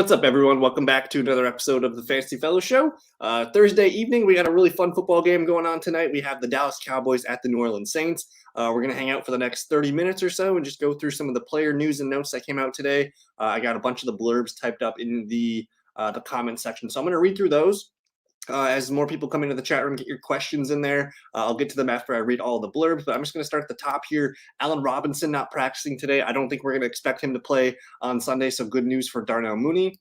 what's up, everyone? Welcome back to another episode of the Fantasy Fellowshow. Thursday evening, we got a really fun football game going on tonight. We have the Dallas Cowboys at the New Orleans Saints. We're going to hang out for the next 30 minutes or so and just go through some of the player news and notes that came out today. I got a bunch of the blurbs typed up in the comment section, so I'm going to read through those. As more people come into the chat room, get your questions in there. I'll get to them after I read all the blurbs, but I'm just going to start at the top here. Allen Robinson not practicing today. I don't think we're going to expect him to play on Sunday, so good news for Darnell Mooney.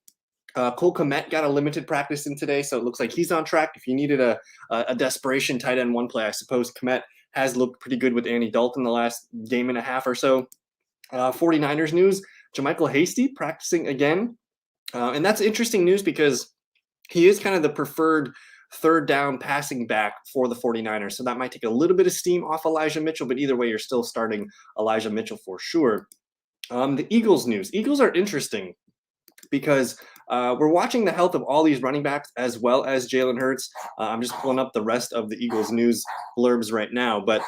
Cole Kmet got a limited practice in today, so it looks like he's on track. If you needed a desperation tight end one play, I suppose Kmet has looked pretty good with Andy Dalton the last game and a half or so. 49ers news, JaMycal Hasty practicing again. And that's interesting news because he is kind of the preferred third down passing back for the 49ers. So that might take a little bit of steam off Elijah Mitchell, but either way, you're still starting Elijah Mitchell for sure. The Eagles news. Eagles are interesting because we're watching the health of all these running backs as well as Jalen Hurts. I'm just pulling up the rest of the Eagles news blurbs right now. But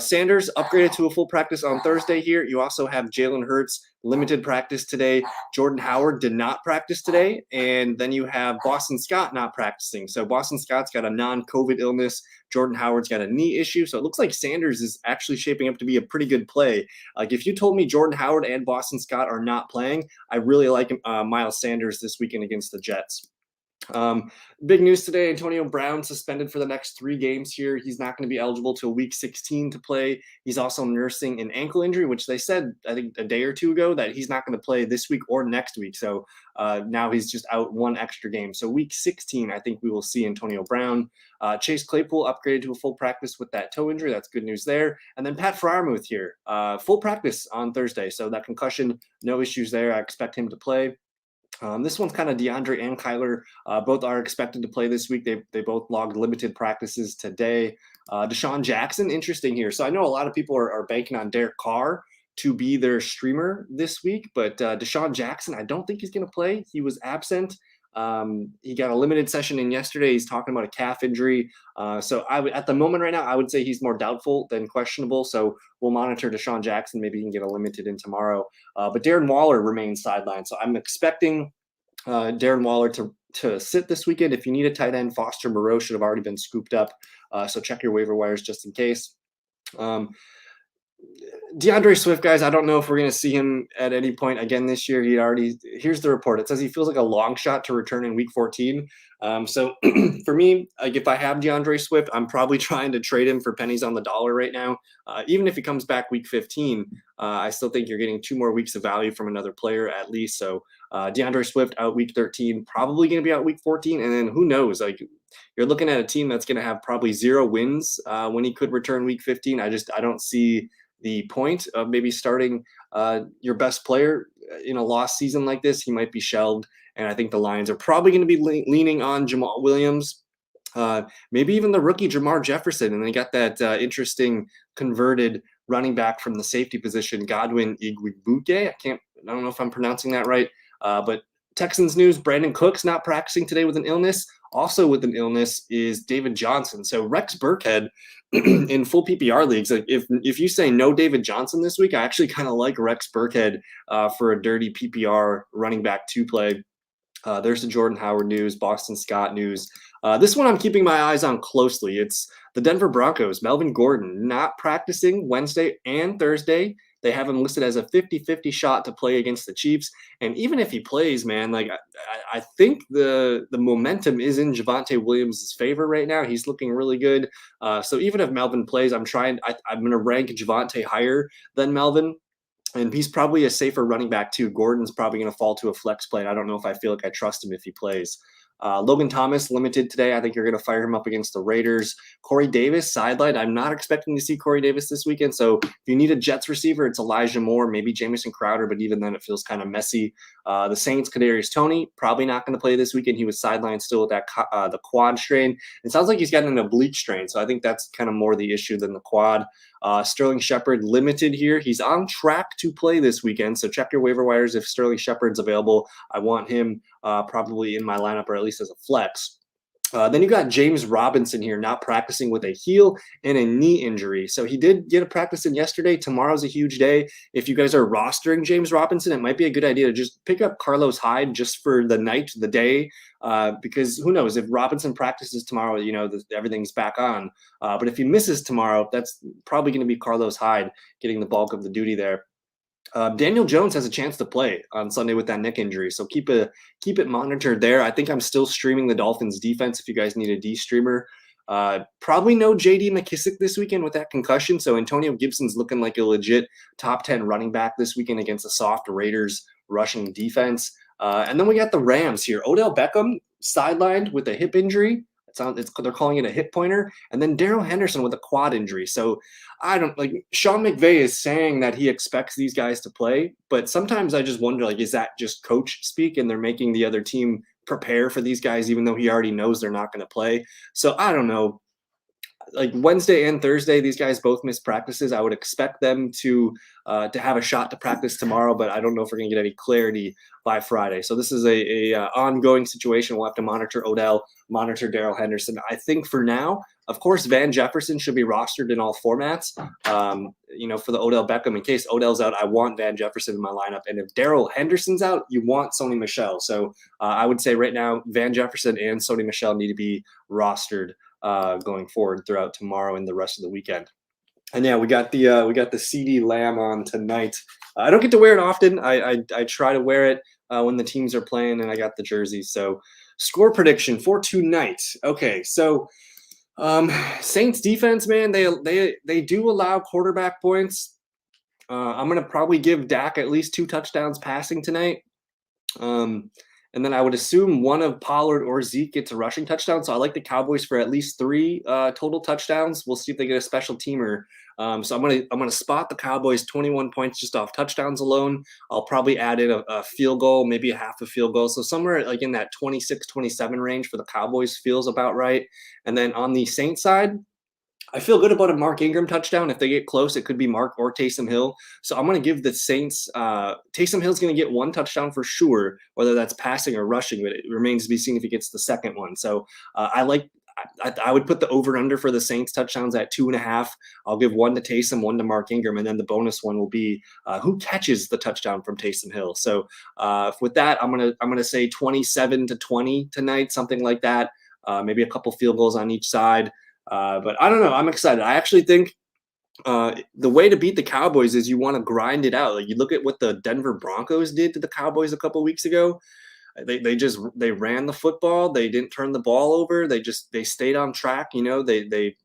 Sanders upgraded to a full practice on Thursday here. You also have Jalen Hurts limited practice today. Jordan Howard did not practice today. And then you have Boston Scott not practicing. So Boston Scott's got a non-COVID illness. Jordan Howard's got a knee issue. So it looks like Sanders is actually shaping up to be a pretty good play. Like if you told me Jordan Howard and Boston Scott are not playing, I really like Miles Sanders this weekend against the Jets. Big news today, Antonio Brown suspended for the next 3 games here. He's not going to be eligible till week 16 to play. He's also nursing an ankle injury, which they said, I think a day or two ago, that he's not going to play this week or next week. So now he's just out 1 extra game. So week 16, I think we will see Antonio Brown. Chase Claypool upgraded to a full practice with that toe injury. That's good news there. And then Pat Freiermuth here, full practice on Thursday. So that concussion, no issues there. I expect him to play. This one's kind of DeAndre and Kyler. Both are expected to play this week. They both logged limited practices today. Desean Jackson, interesting here. So I know a lot of people are banking on Derek Carr to be their streamer this week, but Desean Jackson, I don't think he's going to play. He was absent. He got a limited session in yesterday. He's talking about a calf injury. So at the moment right now, I would say he's more doubtful than questionable. So we'll monitor Desean Jackson. Maybe he can get a limited in tomorrow. But Darren Waller remains sidelined. So I'm expecting Darren Waller to sit this weekend. If you need a tight end, Foster Moreau should have already been scooped up. So check your waiver wires just in case. DeAndre Swift, guys, I don't know if we're going to see him at any point again this year. Here's the report. It says he feels like a long shot to return in week 14. So for me, like if I have DeAndre Swift, I'm probably trying to trade him for pennies on the dollar right now. Even if he comes back week 15, I still think you're getting 2 more weeks of value from another player at least. So DeAndre Swift out week 13, probably going to be out week 14. And then who knows, like you're looking at a team that's going to have probably 0 wins when he could return week 15. I don't see the point of maybe starting your best player in a lost season like this. He might be shelved, and I think the Lions are probably going to be leaning on Jamal Williams, maybe even the rookie Jamar Jefferson, and they got that interesting converted running back from the safety position, Godwin Igwebuike. I don't know if I'm pronouncing that right, but Texans news, Brandon Cooks not practicing today with an illness. Also with an illness is David Johnson. So Rex Burkhead in full PPR leagues, like if you say no David Johnson this week, I actually kind of like Rex Burkhead for a dirty PPR running back 2 play. There's the Jordan Howard news, Boston Scott news. This one I'm keeping my eyes on closely. It's the Denver Broncos, Melvin Gordon not practicing Wednesday and Thursday. They have him listed as a 50-50 shot to play against the Chiefs. And even if he plays, man, like I think the momentum is in Javonte Williams' favor right now. He's looking really good. So even if Melvin plays, I'm going to rank Javonte higher than Melvin. And he's probably a safer running back too. Gordon's probably going to fall to a flex play. I don't know if I feel like I trust him if he plays. Logan Thomas limited today. I think you're going to fire him up against the Raiders. Corey Davis sidelined. I'm not expecting to see Corey Davis this weekend. So if you need a Jets receiver, it's Elijah Moore, maybe Jamison Crowder, but even then it feels kind of messy. The Saints, Kadarius Toney, probably not going to play this weekend. He was sidelined still with that the quad strain. It sounds like he's got an oblique strain. So I think that's kind of more the issue than the quad. Sterling Shepard limited here. He's on track to play this weekend. So check your waiver wires if Sterling Shepard's available. I want him probably in my lineup or at least as a flex. Then you got James Robinson here not practicing with a heel and a knee injury. So he did get a practice in yesterday. Tomorrow's a huge day. If you guys are rostering James Robinson, it might be a good idea to just pick up Carlos Hyde just for the night, the day, because who knows if Robinson practices tomorrow, everything's back on. But if he misses tomorrow, that's probably going to be Carlos Hyde getting the bulk of the duty there. Daniel Jones has a chance to play on Sunday with that neck injury, so keep it monitored there. I think I'm still streaming the Dolphins defense if you guys need a D streamer. Probably no J.D. McKissic this weekend with that concussion, so Antonio Gibson's looking like a legit top 10 running back this weekend against a soft Raiders rushing defense. And then we got the Rams here. Odell Beckham sidelined with a hip injury. They're calling it a hip pointer, and then Darrell Henderson with a quad injury. So Sean McVay is saying that he expects these guys to play, but sometimes I just wonder, is that just coach speak and they're making the other team prepare for these guys even though he already knows they're not going to play? So I don't know. Wednesday and Thursday, these guys both missed practices. I would expect them to have a shot to practice tomorrow, but I don't know if we're going to get any clarity by Friday. So this is a ongoing situation. We'll have to monitor Odell, monitor Darrell Henderson. I think for now, of course, Van Jefferson should be rostered in all formats. For the Odell Beckham, in case Odell's out, I want Van Jefferson in my lineup. And if Darrell Henderson's out, you want Sony Michel. So I would say right now, Van Jefferson and Sony Michel need to be rostered going forward throughout tomorrow and the rest of the weekend. And yeah, we got the CeeDee Lamb on tonight. I don't get to wear it often. I try to wear it when the teams are playing, and I got the jersey. So score prediction for tonight. Okay, so Saints defense, man, they do allow quarterback points. I'm gonna probably give Dak at least 2 touchdowns passing tonight. And then I would assume one of Pollard or Zeke gets a rushing touchdown. So I like the Cowboys for at least 3 total touchdowns. We'll see if they get a special teamer. So I'm gonna spot the Cowboys 21 points just off touchdowns alone. I'll probably add in a field goal, maybe a half a field goal. So somewhere in that 26-27 range for the Cowboys feels about right. And then on the Saints side, I feel good about a Mark Ingram touchdown. If they get close, it could be Mark or Taysom Hill. So I'm going to give the Saints Taysom Hill's going to get 1 touchdown for sure, whether that's passing or rushing, but it remains to be seen if he gets the second one. So I would put the over-under for the Saints touchdowns at 2.5. I'll give 1 to Taysom, 1 to Mark Ingram, and then the bonus one will be who catches the touchdown from Taysom Hill. So with that, I'm gonna say 27-20 tonight, something like that. Maybe a couple field goals on each side. But I don't know. I'm excited. I actually think the way to beat the Cowboys is you want to grind it out. You look at what the Denver Broncos did to the Cowboys a couple weeks ago. They ran the football. They didn't turn the ball over. They stayed on track. They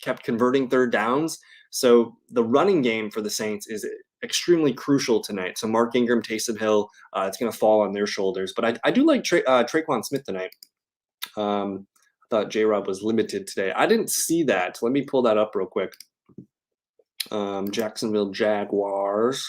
kept converting third downs. So the running game for the Saints is extremely crucial tonight. So Mark Ingram, Taysom Hill, it's going to fall on their shoulders. But I do like Traquan Smith tonight. I thought J-Rob was limited today. I didn't see that. Let me pull that up real quick. Jacksonville Jaguars.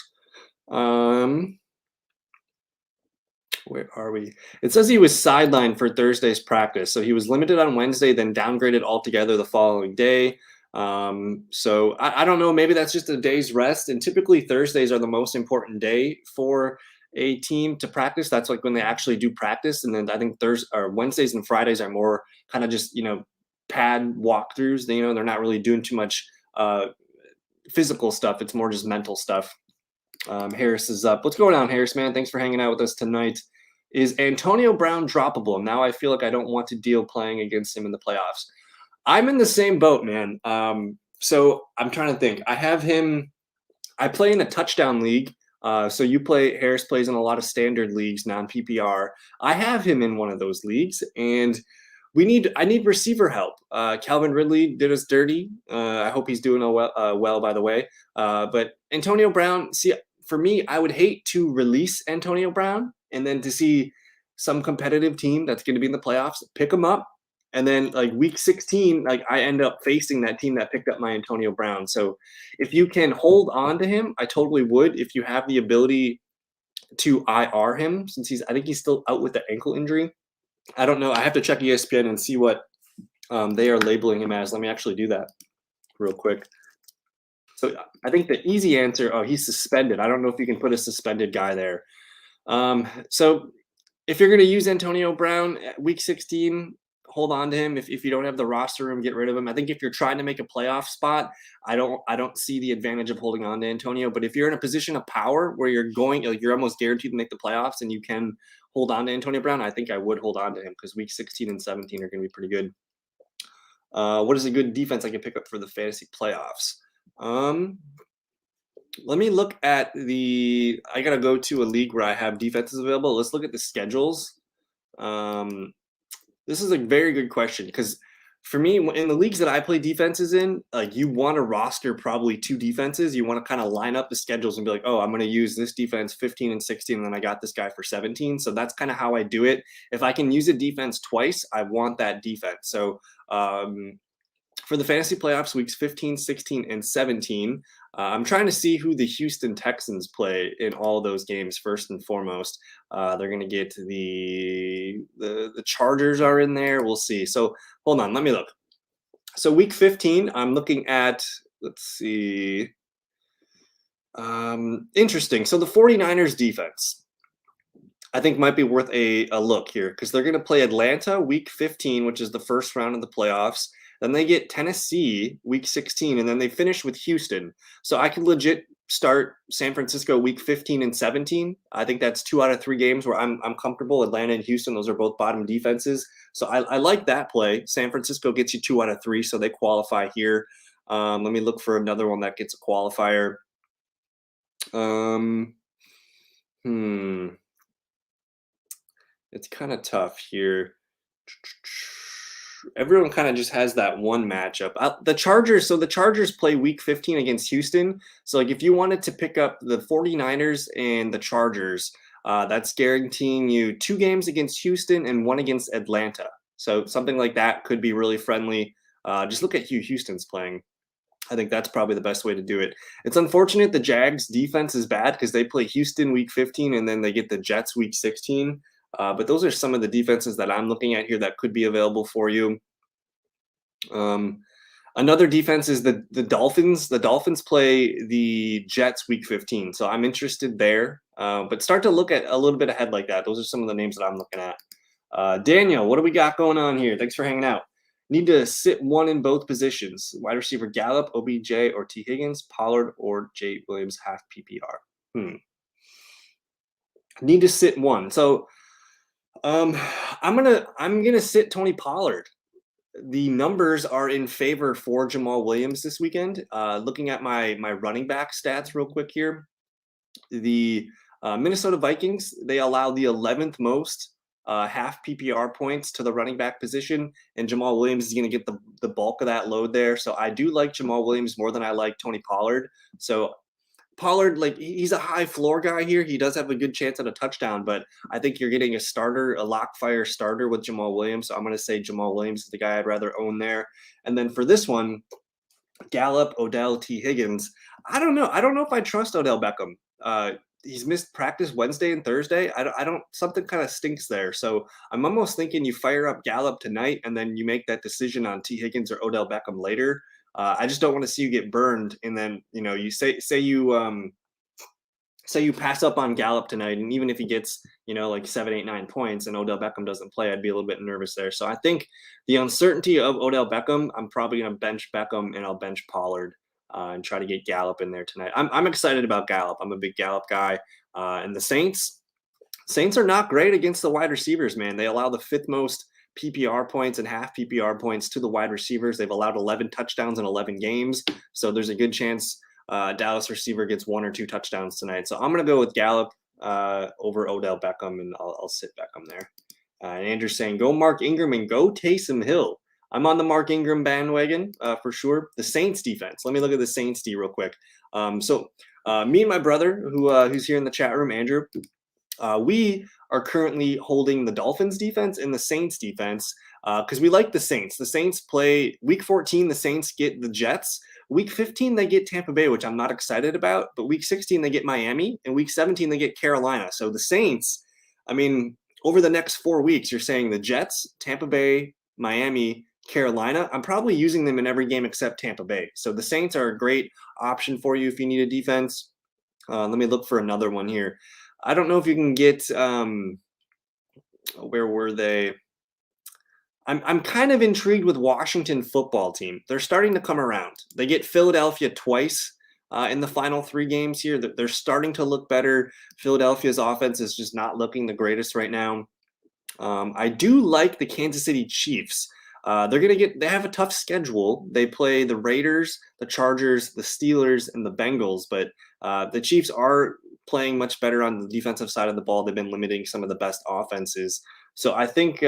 Where are we? It says he was sidelined for Thursday's practice. So he was limited on Wednesday, then downgraded altogether the following day. So I don't know. Maybe that's just a day's rest. And typically Thursdays are the most important day for a team to practice. That's when they actually do practice. And then I think Wednesdays and Fridays are more kind of just, pad walkthroughs. They're not really doing too much physical stuff. It's more just mental stuff. Harris is up. What's going on, Harris, man? Thanks for hanging out with us tonight. Is Antonio Brown droppable? Now I feel like I don't want to deal playing against him in the playoffs. I'm in the same boat, man. So I'm trying to think. I have him. I play in a touchdown league. So Harris plays in a lot of standard leagues, non-PPR. I have him in one of those leagues, and I need receiver help. Calvin Ridley did us dirty. I hope he's doing well, by the way. But Antonio Brown, see, for me, I would hate to release Antonio Brown and then to see some competitive team that's going to be in the playoffs pick him up. And then week 16, I end up facing that team that picked up my Antonio Brown. So if you can hold on to him, I totally would. If you have the ability to IR him, since I think he's still out with the ankle injury. I don't know. I have to check ESPN and see what they are labeling him as. Let me actually do that real quick. So I think the easy answer, he's suspended. I don't know if you can put a suspended guy there. So if you're going to use Antonio Brown at week 16, hold on to him. If you don't have the roster room, get rid of him. I think if you're trying to make a playoff spot, I don't see the advantage of holding on to Antonio. But if you're in a position of power where you're almost guaranteed to make the playoffs and you can hold on to Antonio Brown, I think I would hold on to him because week 16 and 17 are going to be pretty good. What is a good defense I can pick up for the fantasy playoffs? Let me look at I got to go to a league where I have defenses available. Let's look at the schedules. This is a very good question because for me, in the leagues that I play defenses in, you want to roster probably 2 defenses. You want to kind of line up the schedules and be like, oh, I'm going to use this defense 15 and 16, and then I got this guy for 17. So that's kind of how I do it. If I can use a defense twice, I want that defense. So for the fantasy playoffs, weeks 15, 16, and 17, I'm trying to see who the Houston Texans play in all those games first and foremost. They're going to get the Chargers are in there. We'll see. So hold on, let me look. So week 15, I'm looking at, let's see. Interesting. So the 49ers defense, I think might be worth a look here because they're going to play Atlanta week 15, which is the first round of the playoffs. Then they get Tennessee week 16, and then they finish with Houston. So I could legit start San Francisco week 15 and 17. I think that's 2 out of 3 games where I'm comfortable. Atlanta and Houston, those are both bottom defenses. So I like that play. San Francisco gets you 2 out of 3, so they qualify here. Let me look for another one that gets a qualifier. It's kind of tough here. Everyone kind of just has that one matchup. The Chargers play week 15 against Houston. So if you wanted to pick up the 49ers and the Chargers, that's guaranteeing you 2 games against Houston and 1 against Atlanta. So something like that could be really friendly. Just look at who Houston's playing. I think that's probably the best way to do it. It's unfortunate the Jags defense is bad because they play Houston week 15 and then they get the Jets week 16. But those are some of the defenses that I'm looking at here that could be available for you. Another defense is the Dolphins. The Dolphins play the Jets week 15. So I'm interested there. But start to look at a little bit ahead like that. Those are some of the names that I'm looking at. Daniel, what do we got going on here? Thanks for hanging out. Need to sit one in both positions. Wide receiver Gallup, OBJ, or T. Higgins, Pollard, or J. Williams, half PPR. Need to sit one. So I'm gonna sit Tony Pollard. The numbers are in favor for Jamal Williams this weekend. Looking at my running back stats real quick here, the Minnesota Vikings, they allow the 11th most half PPR points to the running back position, and Jamal Williams is going to get the bulk of that load there. So I do like Jamal Williams more than I like Tony Pollard. So Pollard, he's a high floor guy here. He does have a good chance at a touchdown, but I think you're getting a lock fire starter with Jamal Williams. So I'm going to say Jamal Williams is the guy I'd rather own there. And then for this one, Gallup, Odell, T. Higgins. I don't know. I don't know if I trust Odell Beckham. He's missed practice Wednesday and Thursday. I don't. Something kind of stinks there. So I'm almost thinking you fire up Gallup tonight and then you make that decision on T. Higgins or Odell Beckham later. I just don't want to see you get burned, and then you say you pass up on Gallup tonight, and even if he gets 7, 8, 9 points, and Odell Beckham doesn't play, I'd be a little bit nervous there. So I think the uncertainty of Odell Beckham, I'm probably going to bench Beckham and I'll bench Pollard and try to get Gallup in there tonight. I'm excited about Gallup. I'm a big Gallup guy, and the Saints are not great against the wide receivers, man. They allow the 5th most PPR points and half PPR points to the wide receivers. They've allowed 11 touchdowns in 11 games. So there's a good chance Dallas receiver gets 1 or 2 touchdowns tonight. So I'm going to go with Gallup over Odell Beckham, and I'll sit Beckham there. And Andrew's saying, go Mark Ingram and go Taysom Hill. I'm on the Mark Ingram bandwagon for sure. The Saints defense. Let me look at the Saints D real quick. So me and my brother, who's here in the chat room, Andrew, we are currently holding the Dolphins defense and the Saints defense because we like the Saints. The Saints play week 14. The Saints get the Jets. Week 15, they get Tampa Bay, which I'm not excited about. But week 16, they get Miami. And week 17, they get Carolina. So the Saints, over the next 4 weeks, you're saying the Jets, Tampa Bay, Miami, Carolina. I'm probably using them in every game except Tampa Bay. So the Saints are a great option for you if you need a defense. Let me look for another one here. I don't know if you can get where were they? I'm kind of intrigued with Washington football team. They're starting to come around. They get Philadelphia twice in the final 3 games here. They're starting to look better. Philadelphia's offense is just not looking the greatest right now. I do like the Kansas City Chiefs. They have a tough schedule. They play the Raiders, the Chargers, the Steelers, and the Bengals, but the Chiefs are playing much better on the defensive side of the ball. They've been limiting some of the best offenses. So I think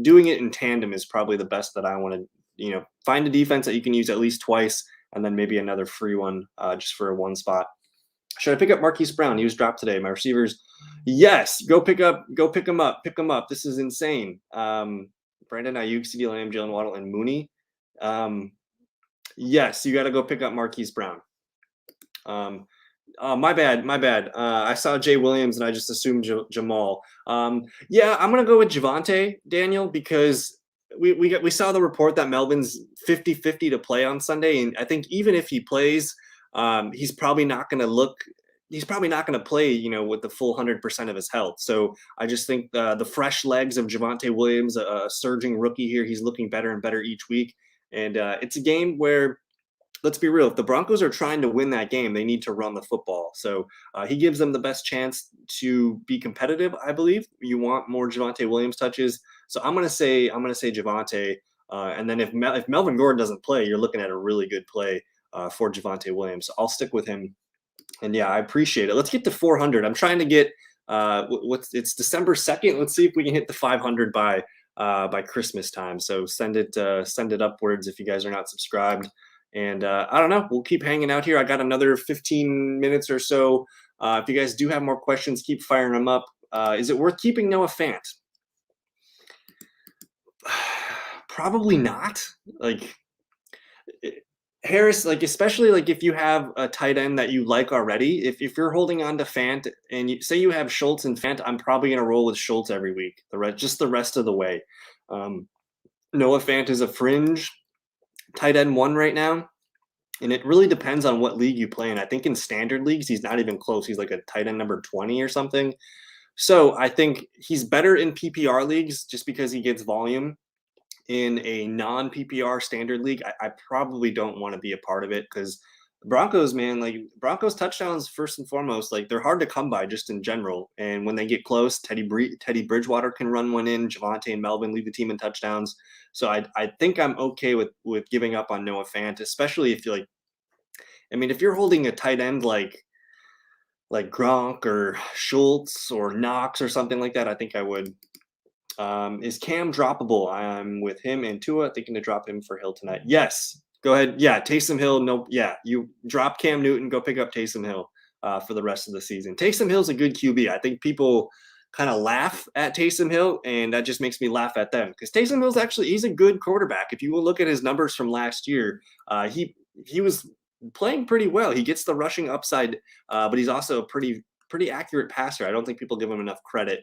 doing it in tandem is probably the best that I want to, find a defense that you can use at least twice, and then maybe another free one just for one spot. Should I pick up Marquis Brown? He was dropped today. My receivers, yes, go pick him up. This is insane. Brandon Ayuk, CeeDee Lamb, Jalen Waddle, and Mooney. Yes, you got to go pick up Marquis Brown. My bad. I saw Jay Williams and I just assumed Jamal. Yeah, I'm gonna go with Javonte, Daniel, because we saw the report that Melvin's 50-50 to play on Sunday, and I think even if he plays, he's probably not going to play, with the full 100% of his health. So I just think the fresh legs of Javonte Williams, a surging rookie here, he's looking better and better each week. And it's a game where, let's be real, if the Broncos are trying to win that game, they need to run the football. So he gives them the best chance to be competitive, I believe. You want more Javonte Williams touches. So I'm gonna say Javonte. And then if Melvin Gordon doesn't play, you're looking at a really good play for Javonte Williams. So I'll stick with him. And yeah, I appreciate it. Let's get to 400. I'm trying to get it's December 2nd. Let's see if we can hit the 500 by Christmas time. So send it upwards if you guys are not subscribed. And I don't know, we'll keep hanging out here. I got another 15 minutes or so. If you guys do have more questions, keep firing them up. Is it worth keeping Noah Fant? Probably not. Harris, especially if you have a tight end that you like already, if you're holding on to Fant and you say you have Schultz and Fant, I'm probably going to roll with Schultz every week, just the rest of the way. Noah Fant is a fringe tight end 1 right now, and it really depends on what league you play in. I think in standard leagues, he's not even close. He's like a tight end number 20 or something. So I think he's better in PPR leagues just because he gets volume. In a non-PPR standard league, I probably don't want to be a part of it because Broncos, man, Broncos touchdowns first and foremost, they're hard to come by just in general. And when they get close, Teddy Bridgewater can run one in. Javonte and Melvin lead the team in touchdowns. So I think I'm okay with giving up on Noah Fant, especially if if you're holding a tight end like Gronk or Schultz or Knox or something like that, I think I would. Is Cam droppable? I'm with him and Tua, thinking to drop him for Hill tonight. Yes, go ahead. Yeah, Taysom Hill. No, yeah, you drop Cam Newton, go pick up Taysom Hill for the rest of the season. Taysom Hill's a good QB. I think people kind of laugh at Taysom Hill, and that just makes me laugh at them because Taysom Hill's he's a good quarterback. If you will look at his numbers from last year, he was playing pretty well. He gets the rushing upside, but he's also a pretty accurate passer. I don't think people give him enough credit.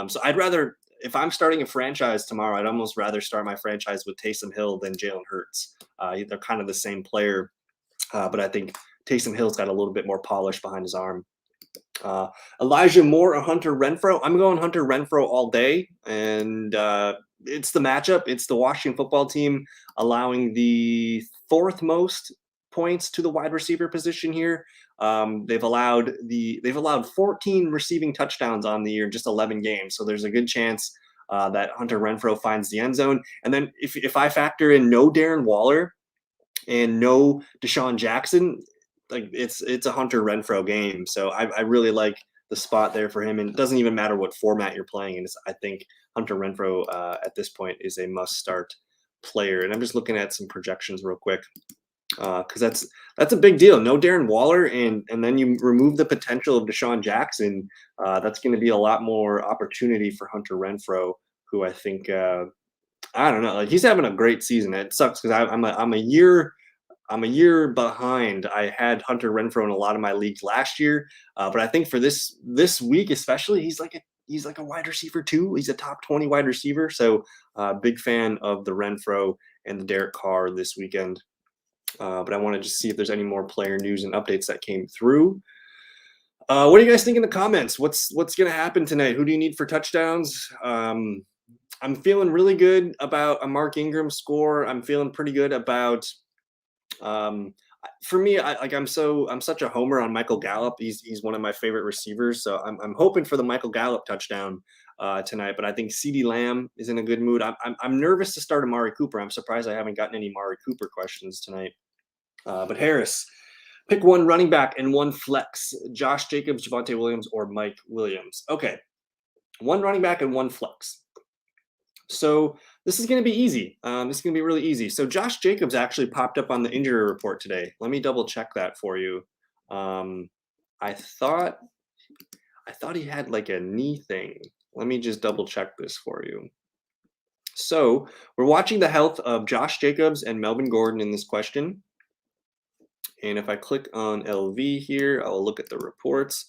So I'd rather. If I'm starting a franchise tomorrow, I'd almost rather start my franchise with Taysom Hill than Jalen Hurts. They're kind of the same player, but I think Taysom Hill's got a little bit more polish behind his arm. Elijah Moore or Hunter Renfrow? I'm going Hunter Renfrow all day, and it's the matchup. It's the Washington football team allowing the 4th most points to the wide receiver position here. They've allowed 14 receiving touchdowns on the year in just 11 games. So there's a good chance that Hunter Renfrow finds the end zone. And then if I factor in no Darren Waller and no Desean Jackson, it's a Hunter Renfrow game. So I really like the spot there for him. And it doesn't even matter what format you're playing in. I think Hunter Renfrow at this point is a must start player. And I'm just looking at some projections real quick. Because that's a big deal. No Darren Waller, and then you remove the potential of Desean Jackson. That's going to be a lot more opportunity for Hunter Renfrow, who I think I don't know. He's having a great season. It sucks because I'm a year behind. I had Hunter Renfrow in a lot of my leagues last year, but I think for this week especially, he's like a wide receiver too. He's a top 20 wide receiver. So big fan of the Renfrow and the Derek Carr this weekend. But I want to just see if there's any more player news and updates that came through. What do you guys think in the comments? What's going to happen tonight? Who do you need for touchdowns? I I'm feeling really good about a Mark Ingram score. I'm feeling pretty good about. For me, I'm such a homer on Michael Gallup. He's one of my favorite receivers, so I'm hoping for the Michael Gallup touchdown tonight. But I think CeeDee Lamb is in a good mood. I'm nervous to start Amari Cooper. I'm surprised I haven't gotten any Amari Cooper questions tonight. But Harris, pick one running back and one flex: Josh Jacobs, Javonte Williams, or Mike Williams. Okay, one running back and one flex. So this is going to be easy. This is going to be really easy. So Josh Jacobs actually popped up on the injury report today. Let me double check that for you. I thought he had like a knee thing. Let me just double check this for you. So we're watching the health of Josh Jacobs and Melvin Gordon in this question. And if I click on LV here, I'll look at the reports.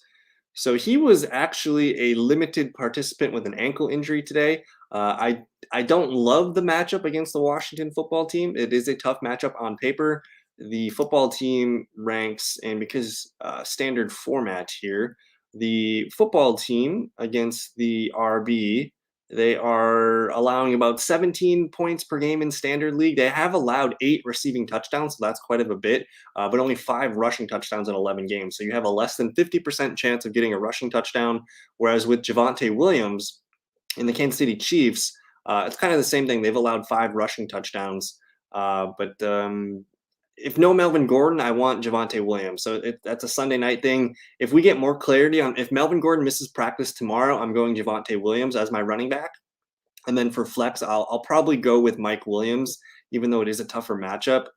So he was actually a limited participant with an ankle injury today. I don't love the matchup against the Washington football team. It is a tough matchup on paper. The football team ranks, and because standard format here, the football team against the RB, they are allowing about 17 points per game in standard league. They have allowed 8 receiving touchdowns, so that's quite of a bit, but only 5 rushing touchdowns in 11 games. So you have a less than 50% chance of getting a rushing touchdown, whereas with Javonte Williams in the Kansas City Chiefs, it's kind of the same thing. They've allowed 5 rushing touchdowns, but if no Melvin Gordon, I want Javonte Williams. So that's a Sunday night thing. If we get more clarity on if Melvin Gordon misses practice tomorrow, I'm going Javonte Williams as my running back. And then for flex, I'll probably go with Mike Williams, even though it is a tougher matchup.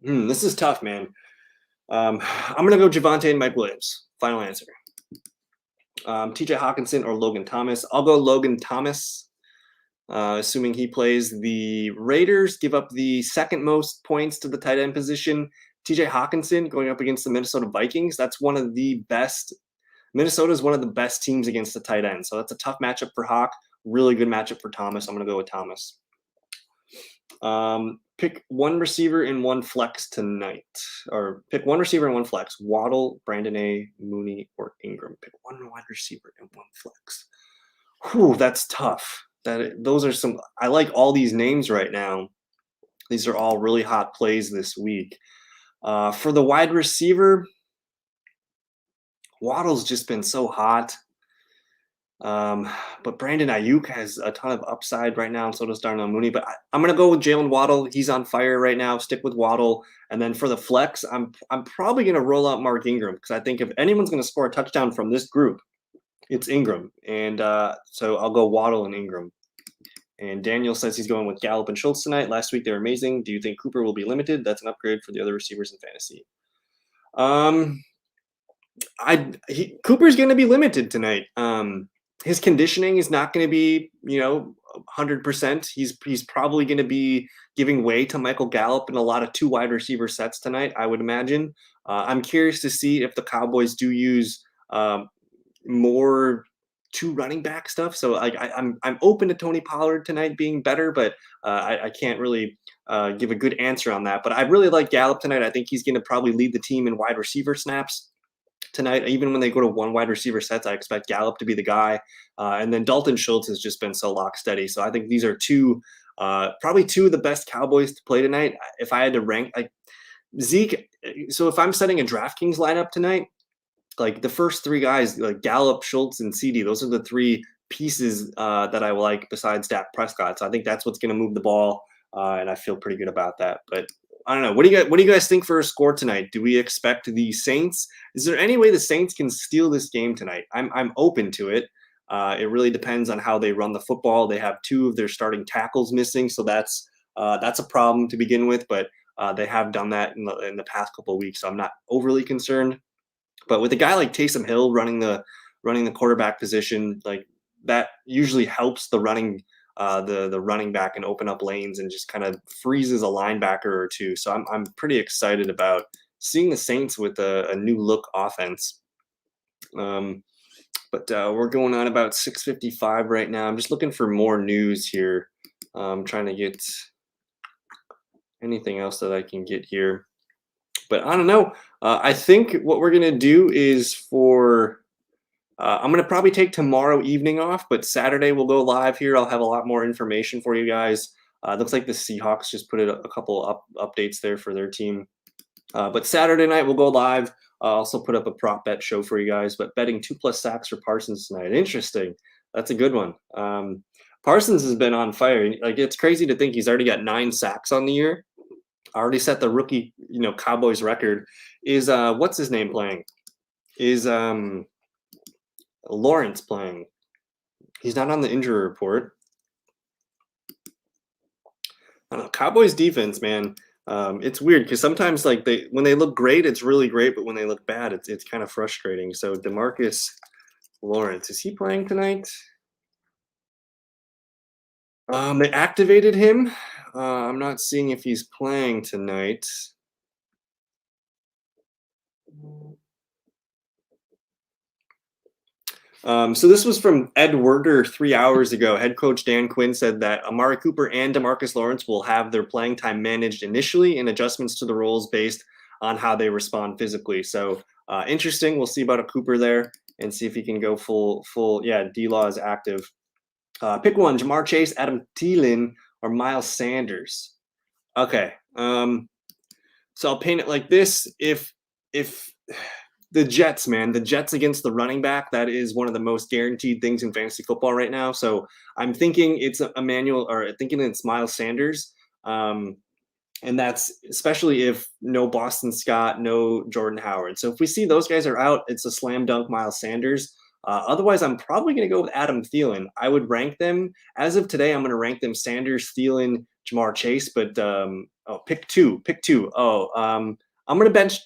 This is tough, man. I'm going to go Javonte and Mike Williams. Final answer. TJ Hawkinson or Logan Thomas. I'll go Logan Thomas. Assuming he plays. The Raiders give up the second most points to the tight end position. TJ Hawkinson going up against the Minnesota Vikings. That's one of the best. Minnesota is one of the best teams against the tight end. So that's a tough matchup for Hawk. Really good matchup for Thomas. I'm going to go with Thomas. Pick one receiver and one flex tonight. Or pick one receiver and one flex. Waddle, Brandon A., Mooney, or Ingram. Pick one wide receiver and one flex. Whew, that's tough. Those are some. I like all these names right now. These are all really hot plays this week. For the wide receiver, Waddle's just been so hot. But Brandon Ayuk has a ton of upside right now, and so does Darnell Mooney. But I'm going to go with Jalen Waddle. He's on fire right now. Stick with Waddle. And then for the flex, I'm probably going to roll out Mark Ingram, because I think if anyone's going to score a touchdown from this group, it's Ingram. And so I'll go Waddle and Ingram. And Daniel says he's going with Gallup and Schultz tonight. Last week they were amazing. Do you think Cooper will be limited? That's an upgrade for the other receivers in fantasy. Cooper's going to be limited tonight. His conditioning is not going to be, 100%. He's probably going to be giving way to Michael Gallup in a lot of 2 wide receiver sets tonight, I would imagine. I'm curious to see if the Cowboys do use more 2 running back stuff. So I'm open to Tony Pollard tonight being better, but I can't really give a good answer on that. But I really like Gallup tonight. I think he's going to probably lead the team in wide receiver snaps tonight. Even when they go to 1 wide receiver sets, I expect Gallup to be the guy. And then Dalton Schultz has just been so lock steady. So I think these are probably 2 of the best Cowboys to play tonight. If I had to rank, like Zeke, so if I'm setting a DraftKings lineup tonight, like the first 3 guys, like Gallup, Schultz, and CD, those are the 3 pieces that I like besides Dak Prescott. So I think that's what's going to move the ball, and I feel pretty good about that. But I don't know. What do you guys think for a score tonight? Do we expect the Saints? Is there any way the Saints can steal this game tonight? I'm open to it. It really depends on how they run the football. They have 2 of their starting tackles missing, so that's a problem to begin with. But they have done that in the past couple of weeks, so I'm not overly concerned. But with a guy like Taysom Hill running the quarterback position, like that usually helps the running back and open up lanes and just kind of freezes a linebacker or 2. So I'm pretty excited about seeing the Saints with a new look offense. But we're going on about 6:55 right now. I'm just looking for more news here. I'm trying to get anything else that I can get here. But I don't know. I think what we're going to do is for I'm going to probably take tomorrow evening off, but Saturday we'll go live here. I'll have a lot more information for you guys. Looks like the Seahawks just put a couple updates there for their team. But Saturday night we'll go live. I'll also put up a prop bet show for you guys, but betting 2+ sacks for Parsons tonight. Interesting. That's a good one. Parsons has been on fire. Like, it's crazy to think he's already got 9 sacks on the year. Already set the rookie, Cowboys record. Is what's his name playing? Is Lawrence playing? He's not on the injury report. I don't know. Cowboys defense, man. It's weird because sometimes when they look great, it's really great, but when they look bad, it's kind of frustrating. So DeMarcus Lawrence, is he playing tonight? They activated him. I'm not seeing if he's playing tonight. So this was from Ed Werder 3 hours ago. Head coach Dan Quinn said that Amari Cooper and DeMarcus Lawrence will have their playing time managed initially and adjustments to the roles based on how they respond physically. So interesting. We'll see about a Cooper there and see if he can go full. Yeah, D-Law is active. Pick one: Jamar Chase, Adam Thielen, or Miles Sanders. Okay. So I'll paint it like this: if the Jets, man, the Jets against the running back, that is one of the most guaranteed things in fantasy football right now. So I'm thinking it's thinking it's Miles Sanders. And that's especially if no Boston Scott, no Jordan Howard. So if we see those guys are out, it's a slam dunk Miles Sanders. Otherwise, I'm probably going to go with Adam Thielen. I would rank them, as of today, I'm going to rank them Sanders, Thielen, Jamar Chase, but pick two. I'm going to bench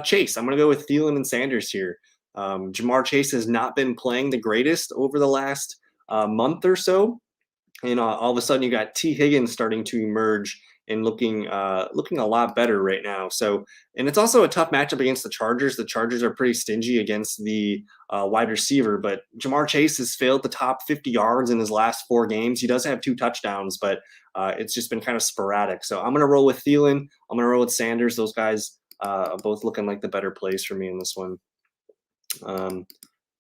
Chase. I'm going to go with Thielen and Sanders here. Jamar Chase has not been playing the greatest over the last month or so. And all of a sudden you got T. Higgins starting to emerge and looking a lot better right now. So, and it's also a tough matchup against the Chargers. The Chargers are pretty stingy against the wide receiver, but Jamar Chase has failed the top 50 yards in his last 4 games. He does have 2 touchdowns, but it's just been kind of sporadic. So I'm going to roll with Thielen. I'm going to roll with Sanders. Those guys are both looking like the better plays for me in this one.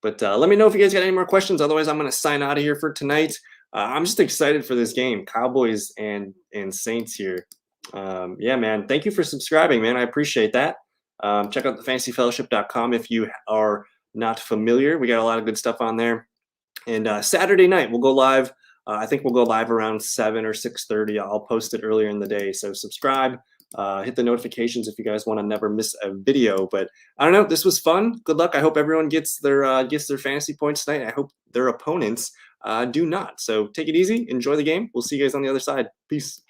But let me know if you guys got any more questions. Otherwise, I'm going to sign out of here for tonight. I'm just excited for this game, Cowboys and Saints here. Yeah, man. Thank you for subscribing, man. I appreciate that. Check out thefantasyfellowship.com if you are not familiar. We got a lot of good stuff on there. And Saturday night, we'll go live. I think we'll go live around 7 or 6:30. I'll post it earlier in the day. So subscribe. Hit the notifications if you guys want to never miss a video. But I don't know. This was fun. Good luck. I hope everyone gets their fantasy points tonight. I hope their opponents do not. So take it easy. Enjoy the game. We'll see you guys on the other side. Peace.